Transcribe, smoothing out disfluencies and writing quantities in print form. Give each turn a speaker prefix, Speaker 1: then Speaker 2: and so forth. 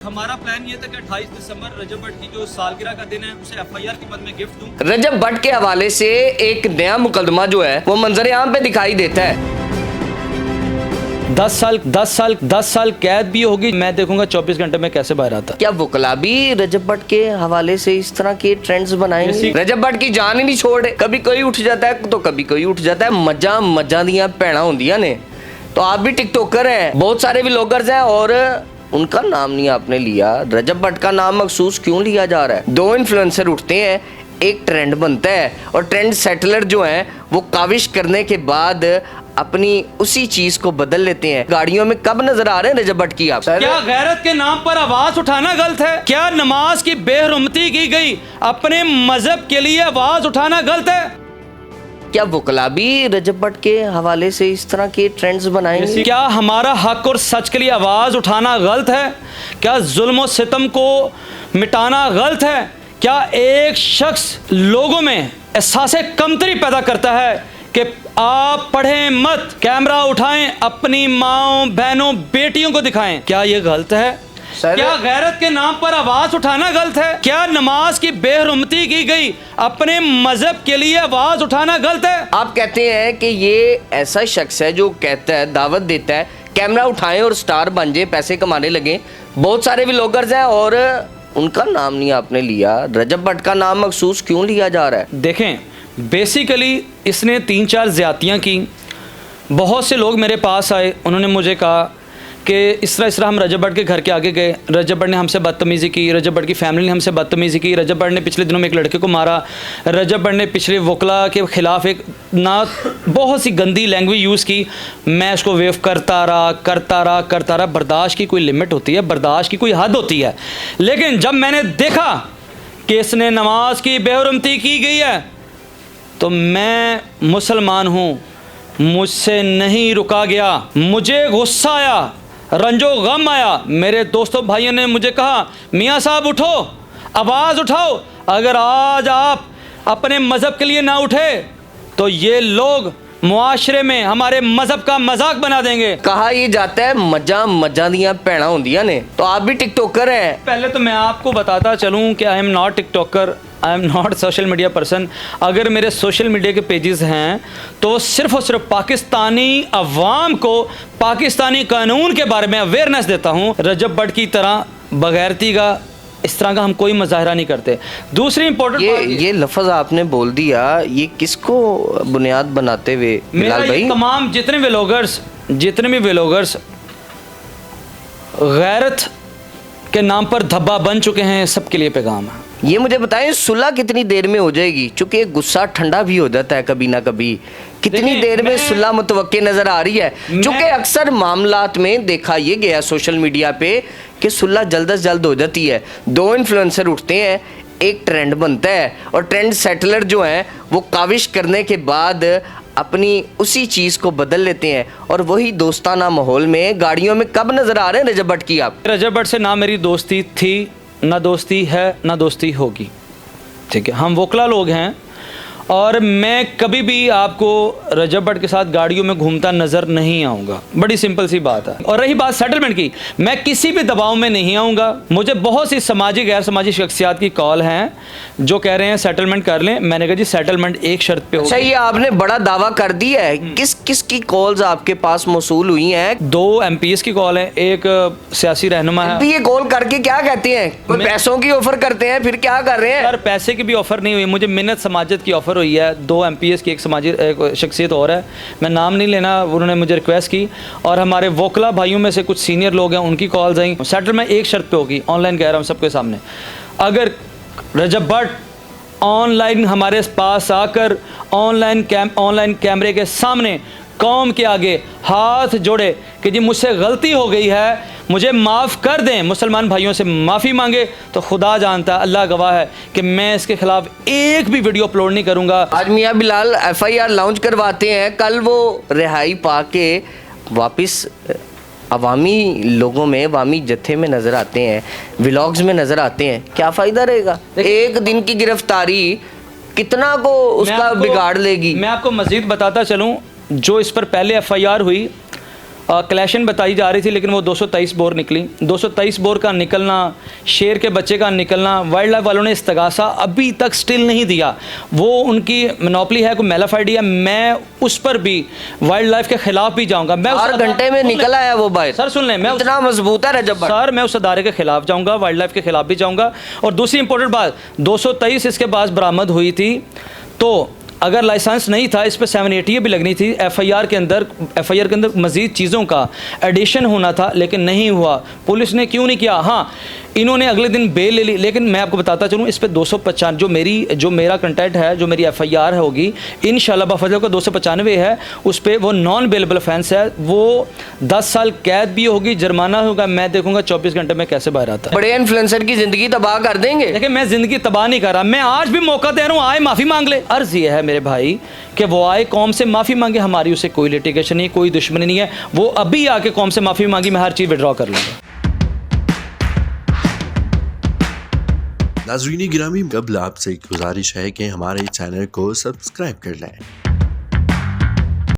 Speaker 1: हमारा प्लान ये था कि 28 दिसंबर रजब भट्ट की जो सालगिरह का दिन है उसे एफआईआर के मद में गिफ्ट दूं।
Speaker 2: रजब भट्ट के हवाले से एक नया मुकदमा जो है वो मंजर आम पे दिखाई देता है।
Speaker 1: 10 साल कैद भी होगी। मैं देखूंगा 24 घंटे में कैसे बाहर आता।
Speaker 2: क्या वकला भी रजब भट्ट के हवाले से इस तरह के ट्रेंड्स बनाएंगे? रजब भट्ट की जान ही नहीं छोड़े, कभी कोई उठ जाता है तो कभी कोई उठ जाता है। मजा दियां भैणा होंदियां ने। तो आप भी टिकटॉकर हैं, बहुत सारे व्लॉगर्स हैं और उनका नाम नहीं आपने लिया। रजब भट्ट का नाम मखसूस क्यों लिया जा रहा है? दो इन्फ्लुएंसर उठते हैं, एक ट्रेंड बनता है और ट्रेंड सेटलर जो हैं वो काविश करने के बाद अपनी उसी चीज को बदल लेते हैं। गाड़ियों में कब नजर आ रहे हैं रजब भट्ट की आप?
Speaker 1: क्या गैरत के नाम पर आवाज उठाना गलत है? क्या नमाज की बेहरुमती की गई? अपने मजहब के लिए आवाज उठाना गलत है?
Speaker 2: क्या वकला भी रजब भट्ट के हवाले से इस तरह के ट्रेंड्स बनाएंगे?
Speaker 1: क्या हमारा हक और सच के लिए आवाज उठाना गलत है? क्या जुल्म और सितम को मिटाना गलत है? क्या एक शख्स लोगों में एहसास कमतरी पैदा करता है कि आप पढ़ें मत, कैमरा उठाएं, अपनी माओ बहनों बेटियों को दिखाएं? क्या ये गलत है? क्या गैरत के नाम पर आवाज उठाना गलत है? क्या नमाज की बेहरुमती की गई? अपने मजहब के लिए आवाज उठाना गलत है?
Speaker 2: आप कहते हैं कि ये ऐसा शख्स है जो कहता है, दावत देता है कैमरा उठाएं और स्टार बन जाए, पैसे कमाने लगे। बहुत सारे व्लॉगर्स हैं और उनका नाम नहीं आपने लिया। रजब भट्ट का नाम मखसूस क्यों लिया जा रहा है?
Speaker 1: देखें, बेसिकली इसने 3-4 ज्यादतियाँ की। बहुत से लोग मेरे पास आए, उन्होंने मुझे कहा कि इस तरह हम रजब भट्ट के घर के आगे गए, रजब भट्ट ने हमसे बदतमीज़ी की, रजब भट्ट की फैमिली ने हमसे बदतमीज़ी की, रजब भट्ट ने पिछले दिनों में एक लड़के को मारा, रजब भट्ट ने पिछले वकला के ख़िलाफ़ एक बहुत सी गंदी लैंग्वेज यूज़ की। मैं उसको वेव करता रहा। बर्दाश्त की कोई लिमिट होती है, बर्दाश्त की कोई हद होती है। लेकिन जब मैंने देखा कि इसने नमाज की बेहरुमती की गई है तो मैं मुसलमान हूँ, मुझसे नहीं रुका गया। मुझे गुस्सा आया, रंजो गम आया। मेरे दोस्तों भाइयों ने मुझे कहा, मियाँ साहब उठो, आवाज़ उठाओ। अगर आज आप अपने मज़हब के लिए ना उठे तो ये लोग मुआशरे में हमारे मज़हब का मजाक बना देंगे।
Speaker 2: कहा ये जाता है मजा दियां भैणा होंदियां ने। तो आप भी टिकटॉकर हैं।
Speaker 1: पहले तो मैं आपको बताता चलूँ कि I am not TikToker, I am not social media person. अगर मेरे सोशल मीडिया के पेजेस हैं तो सिर्फ़ और सिर्फ पाकिस्तानी अवाम को पाकिस्तानी कानून के बारे में अवेयरनेस देता हूँ। रजब भट्ट की तरह बगैरती का इस तरह का हम कोई मुजाहरा नहीं करते। दूसरी इंपॉर्टेंट
Speaker 2: ये लफ्ज़ आपने बोल दिया, ये किसको बुनियाद बनाते हुए?
Speaker 1: मेरा ये तमाम जितने भी व्लॉगर्स गैरत के नाम पर धब्बा बन चुके हैं, सबके लिए पैगाम है।
Speaker 2: ये मुझे बताएं, सुलह कितनी देर में हो जाएगी? चूंकि गुस्सा ठंडा भी हो जाता है कभी ना कभी। कितनी देर में सुलह मुतवक्के नजर आ रही है? चूंकि अक्सर मामलात में देखा ये गया सोशल मीडिया पे कि सुलह जल्द से जल्द हो जाती है। दो इन्फ्लुएंसर उठते हैं, एक ट्रेंड बनता है और ट्रेंड सेटलर जो हैं वो काविश करने के बाद अपनी उसी चीज़ को बदल लेते हैं और वही दोस्ताना माहौल में गाड़ियों में कब नजर आ रहे हैं रजब भट्ट की आप?
Speaker 1: रजब भट्ट से ना मेरी दोस्ती थी, ना दोस्ती है, ना दोस्ती होगी। ठीक है, हम वकला लोग हैं और मैं कभी भी आपको रजब भट्ट के साथ गाड़ियों में घूमता नज़र नहीं आऊँगा। बड़ी सिंपल सी बात है। और रही बात सेटलमेंट की, मैं किसी भी दबाव में नहीं आऊँगा। मुझे बहुत सी समाजी गैर समाजी शख्सियात की कॉल हैं जो कह रहे हैं सेटलमेंट कर लें। मैंने कहा जी सेटलमेंट एक शर्त पे होगी।
Speaker 2: अच्छा, ये आपने बड़ा दावा कर दिया है। किस किस की कॉल्स आपके पास मौसूल हुई हैं?
Speaker 1: 2 MPs की कॉल है, एक सियासी रहनुमा है।
Speaker 2: ये कॉल करके क्या कहते हैं? कोई पैसों की ऑफर करते हैं, फिर क्या कर रहे हैं?
Speaker 1: यार पैसे की भी ऑफर नहीं हुई, मुझे मिन्नत समाजत की ऑफर हुई है। 2 MPs की, एक शख्सियत और है, मैं नाम नहीं लेना, उन्होंने मुझे रिक्वेस्ट की। और हमारे वोकला भाइयों में से कुछ सीनियर लोग हैं, उनकी कॉल्स आई। सेटलमेंट एक शर्त पे होगी, ऑनलाइन कह रहा हूँ सबके सामने। अगर रजब भट्ट ऑनलाइन हमारे पास आकर ऑनलाइन कैमरे के सामने कौम के आगे हाथ जोड़े कि जी मुझसे गलती हो गई है, मुझे माफ़ कर दें, मुसलमान भाइयों से माफ़ी मांगे, तो खुदा जानता है, अल्लाह गवाह है कि मैं इसके खिलाफ एक भी वीडियो अपलोड नहीं करूँगा।
Speaker 2: आज मियाँ बिलाल FIR लॉन्च करवाते हैं, कल वो रिहाई पा के वापस अवामी लोगों में, अवामी जत्थे में नज़र आते हैं, व्लॉग्स में नज़र आते हैं। क्या फ़ायदा रहेगा? एक दिन की गिरफ्तारी कितना को उसका बिगाड़ लेगी?
Speaker 1: मैं आपको मज़ीद बताता चलूँ, जो इस पर पहले FIR हुई कलेक्शन बताई जा रही थी, लेकिन वो 223 बोर निकली। 223 बोर का निकलना, शेर के बच्चे का निकलना, वाइल्ड लाइफ वालों ने इस्तगासा अभी तक स्टिल नहीं दिया। वो उनकी मोनोपली है, कोई मेलाफाइडी है। मैं उस पर भी वाइल्ड लाइफ के खिलाफ भी जाऊंगा। मैं
Speaker 2: 4 घंटे में निकल आया वो बाहर।
Speaker 1: सर सुन लें, मैं
Speaker 2: इतना मजबूत है रजब भट्ट।
Speaker 1: सर मैं उस अदारे के खिलाफ जाऊंगा, वाइल्ड लाइफ के खिलाफ भी जाऊंगा। और दूसरी इंपॉर्टेंट बात, 223 इसके पास बरामद हुई थी, तो अगर लाइसेंस नहीं था इस पर 780 भी लगनी थी। एफआईआर के अंदर मज़ीद चीज़ों का एडिशन होना था, लेकिन नहीं हुआ। पुलिस ने क्यों नहीं किया? हाँ, इन्होंने अगले दिन बेल ले ली। लेकिन मैं आपको बताता चलूँ, इस पर 295 जो मेरा कंटेंट है, जो मेरी एफआईआर होगी इंशाल्लाह बफजल का 295 है, उस पर वो नॉन बेलेबल ऑफेंस है। वो 10 साल कैद भी होगी, जुर्माना होगा। मैं देखूंगा 24 घंटे में कैसे बाहर आता है।
Speaker 2: बड़े इन्फ्लुएंसर की जिंदगी तबाह कर देंगे।
Speaker 1: देखिए, मैं जिंदगी तबाह नहीं कर रहा, मैं आज भी मौका दे रहा हूँ, आए माफ़ी मांग ले। अर्ज़ ये है मेरे भाई कि वो आए, कौम से माफ़ी मांगे। हमारी उसे कोई लिटिगेशन नहीं, कोई दुश्मनी नहीं है। वो अभी आके कौम से माफ़ी मांगी, मैं हर चीज़ विड्रॉ कर लूँगा।
Speaker 3: नाज़रीन गिरामी, कबल आपसे एक गुजारिश है कि हमारे चैनल को सब्सक्राइब कर लें।